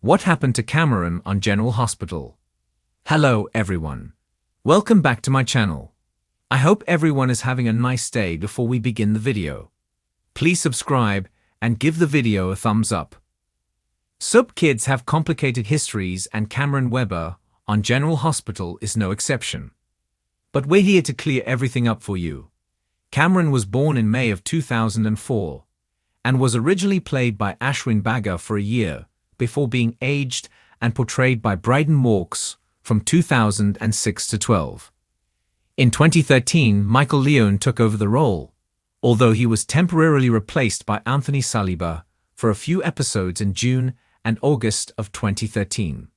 What happened to Cameron on General Hospital? Hello everyone. Welcome back to my channel. I hope everyone is having a nice day. Before we begin the video, please subscribe and give the video a thumbs up. Some kids have complicated histories and Cameron Webber on General Hospital is no exception. But we're here to clear everything up for you. Cameron was born in May of 2004 and was originally played by Ashwin Bagga for a year before being aged and portrayed by Bryden Walks from 2006 to 12. In 2013, Michael Leone took over the role, although he was temporarily replaced by Anthony Saliba for a few episodes in June and August of 2013.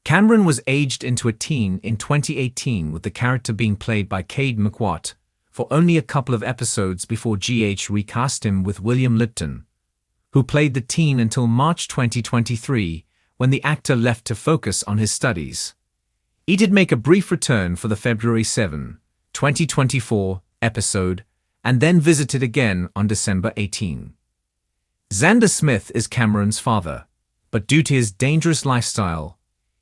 Cameron was aged into a teen in 2018, with the character being played by Cade McWatt for only a couple of episodes before GH recast him with William Lipton, who played the teen until March 2023, when the actor left to focus on his studies. He did make a brief return for the February 7, 2024 episode, and then visited again on December 18. Xander Smith is Cameron's father, but due to his dangerous lifestyle,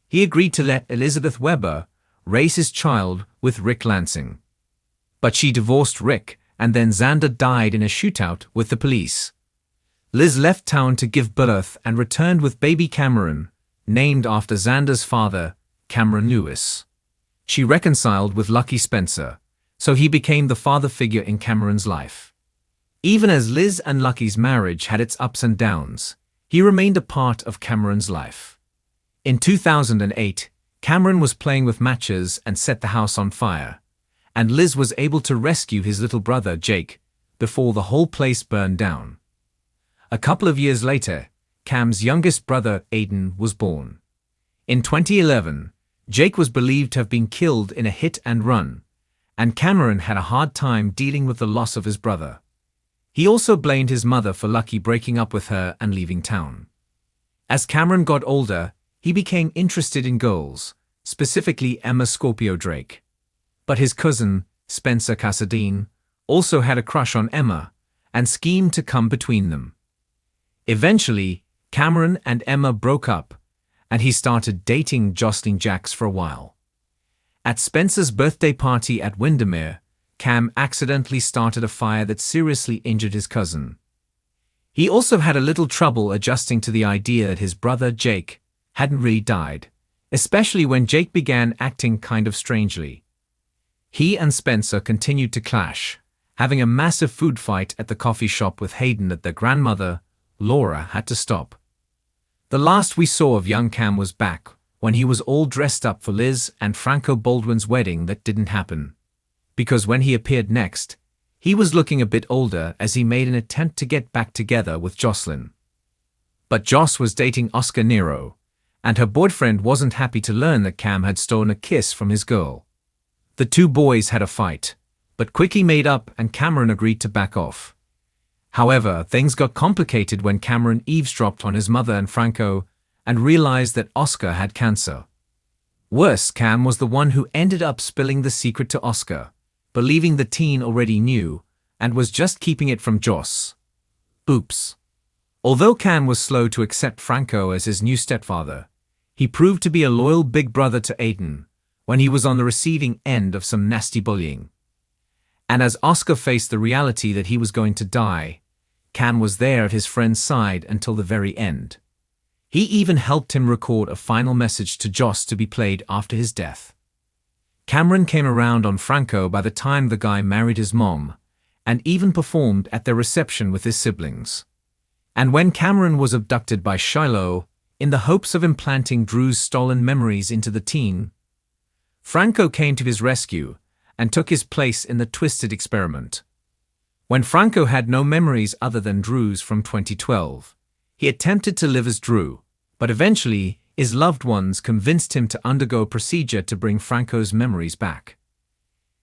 he agreed to let Elizabeth Webber raise his child with Rick Lansing. But she divorced Rick, and then Xander died in a shootout with the police. Liz left town to give birth and returned with baby Cameron, named after Xander's father, Cameron Lewis. She reconciled with Lucky Spencer, so he became the father figure in Cameron's life. Even as Liz and Lucky's marriage had its ups and downs, he remained a part of Cameron's life. In 2008, Cameron was playing with matches and set the house on fire, and Liz was able to rescue his little brother Jake before the whole place burned down. A couple of years later, Cam's youngest brother Aiden was born. In 2011, Jake was believed to have been killed in a hit and run, and Cameron had a hard time dealing with the loss of his brother. He also blamed his mother for Lucky breaking up with her and leaving town. As Cameron got older, he became interested in girls, specifically Emma Scorpio Drake. But his cousin, Spencer Cassadine, also had a crush on Emma and schemed to come between them. Eventually, Cameron and Emma broke up, and he started dating Jocelyn Jacks for a while. At Spencer's birthday party at Windermere, Cam accidentally started a fire that seriously injured his cousin. He also had a little trouble adjusting to the idea that his brother Jake hadn't really died, especially when Jake began acting kind of strangely. He and Spencer continued to clash, having a massive food fight at the coffee shop with Hayden that their grandmother, Laura, had to stop. The last we saw of young Cam was back when he was all dressed up for Liz and Franco Baldwin's wedding that didn't happen, because when he appeared next, he was looking a bit older as he made an attempt to get back together with Jocelyn. But Joss was dating Oscar Nero, and her boyfriend wasn't happy to learn that Cam had stolen a kiss from his girl. The two boys had a fight, but quickly made up and Cameron agreed to back off. However, things got complicated when Cameron eavesdropped on his mother and Franco and realized that Oscar had cancer. Worse, Cam was the one who ended up spilling the secret to Oscar, believing the teen already knew and was just keeping it from Joss. Oops. Although Cam was slow to accept Franco as his new stepfather, he proved to be a loyal big brother to Aiden when he was on the receiving end of some nasty bullying. And as Oscar faced the reality that he was going to die, Cam was there at his friend's side until the very end. He even helped him record a final message to Joss to be played after his death. Cameron came around on Franco by the time the guy married his mom, and even performed at their reception with his siblings. And when Cameron was abducted by Shiloh, in the hopes of implanting Drew's stolen memories into the teen, Franco came to his rescue and took his place in the twisted experiment. When Franco had no memories other than Drew's from 2012, he attempted to live as Drew, but eventually his loved ones convinced him to undergo a procedure to bring Franco's memories back.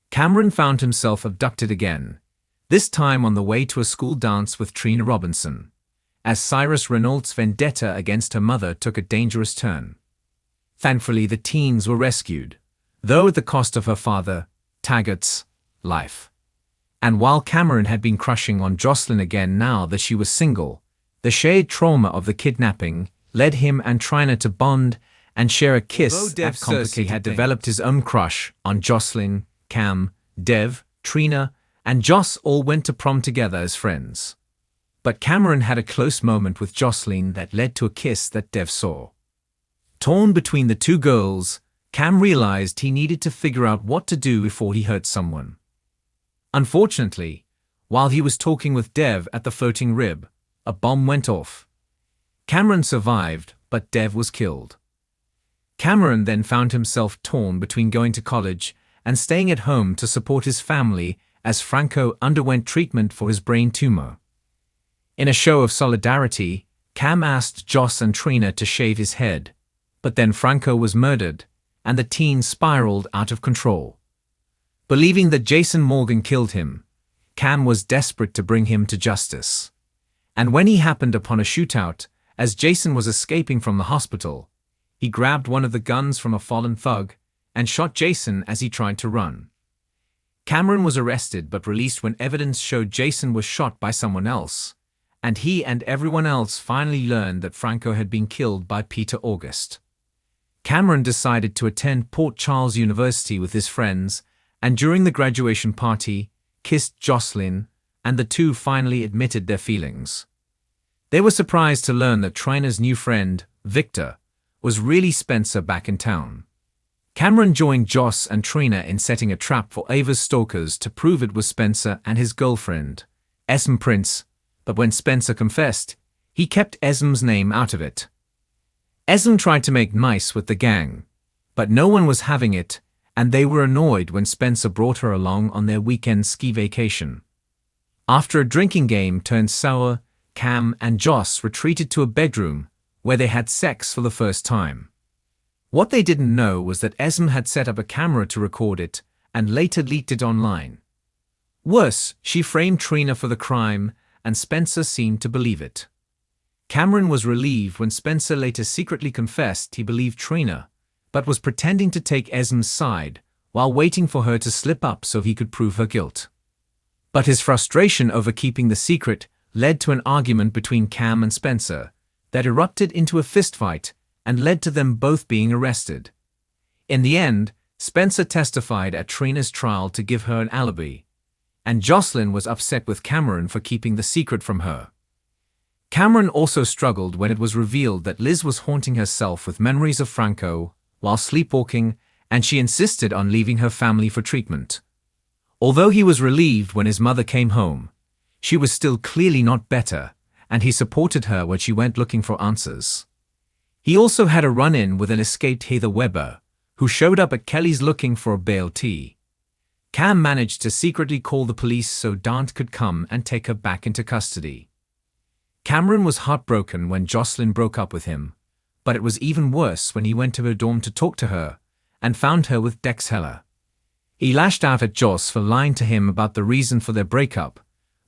Cameron found himself abducted again, this time on the way to a school dance with Trina Robinson, as Cyrus Renault's vendetta against her mother took a dangerous turn. Thankfully, the teens were rescued, though at the cost of her father, Taggart's, life. And while Cameron had been crushing on Jocelyn again now that she was single, the shared trauma of the kidnapping led him and Trina to bond and share a kiss. Although Dev That complicated had things. developed his own crush on Jocelyn, Cam, Dev, Trina, and Joss all went to prom together as friends. But Cameron had a close moment with Jocelyn that led to a kiss that Dev saw. Torn between the two girls, Cam realized he needed to figure out what to do before he hurt someone. Unfortunately, while he was talking with Dev at the floating rib, a bomb went off. Cameron survived, but Dev was killed. Cameron then found himself torn between going to college and staying at home to support his family as Franco underwent treatment for his brain tumor. In a show of solidarity, Cam asked Joss and Trina to shave his head, but then Franco was murdered, and the teen spiraled out of control. Believing that Jason Morgan killed him, Cam was desperate to bring him to justice. And when he happened upon a shootout, as Jason was escaping from the hospital, he grabbed one of the guns from a fallen thug and shot Jason as he tried to run. Cameron was arrested but released when evidence showed Jason was shot by someone else, and he and everyone else finally learned that Franco had been killed by Peter August. Cameron decided to attend Port Charles University with his friends, and during the graduation party, kissed Jocelyn, and the two finally admitted their feelings. They were surprised to learn that Trina's new friend, Victor, was really Spencer back in town. Cameron joined Joss and Trina in setting a trap for Ava's stalkers to prove it was Spencer and his girlfriend, Esme Prince, but when Spencer confessed, he kept Esme's name out of it. Esme tried to make nice with the gang, but no one was having it, and they were annoyed when Spencer brought her along on their weekend ski vacation. After a drinking game turned sour, Cam and Joss retreated to a bedroom where they had sex for the first time. What they didn't know was that Esme had set up a camera to record it and later leaked it online. Worse, she framed Trina for the crime, and Spencer seemed to believe it. Cameron was relieved when Spencer later secretly confessed he believed Trina, but was pretending to take Esme's side while waiting for her to slip up so he could prove her guilt. But his frustration over keeping the secret led to an argument between Cam and Spencer that erupted into a fistfight and led to them both being arrested. In the end, Spencer testified at Trina's trial to give her an alibi, and Jocelyn was upset with Cameron for keeping the secret from her. Cameron also struggled when it was revealed that Liz was haunting herself with memories of Franco while sleepwalking, and she insisted on leaving her family for treatment. Although he was relieved when his mother came home, she was still clearly not better, and he supported her when she went looking for answers. He also had a run-in with an escaped Heather Weber, who showed up at Kelly's looking for a bail tea. Cam managed to secretly call the police so Dante could come and take her back into custody. Cameron was heartbroken when Jocelyn broke up with him, but it was even worse when he went to her dorm to talk to her and found her with Dex Heller. He lashed out at Joss for lying to him about the reason for their breakup,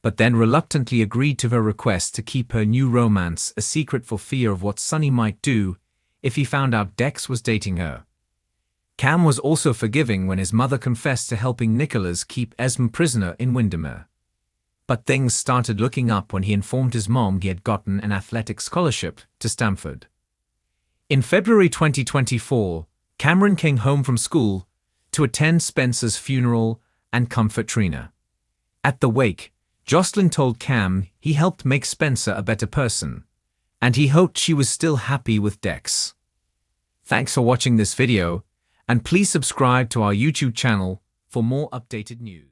but then reluctantly agreed to her request to keep her new romance a secret for fear of what Sonny might do if he found out Dex was dating her. Cam was also forgiving when his mother confessed to helping Nicholas keep Esme prisoner in Windermere. But things started looking up when he informed his mom he had gotten an athletic scholarship to Stanford. In February 2024, Cameron came home from school to attend Spencer's funeral and comfort Trina. At the wake, Jocelyn told Cam he helped make Spencer a better person, and he hoped she was still happy with Dex. Thanks for watching this video, and please subscribe to our YouTube channel for more updated news.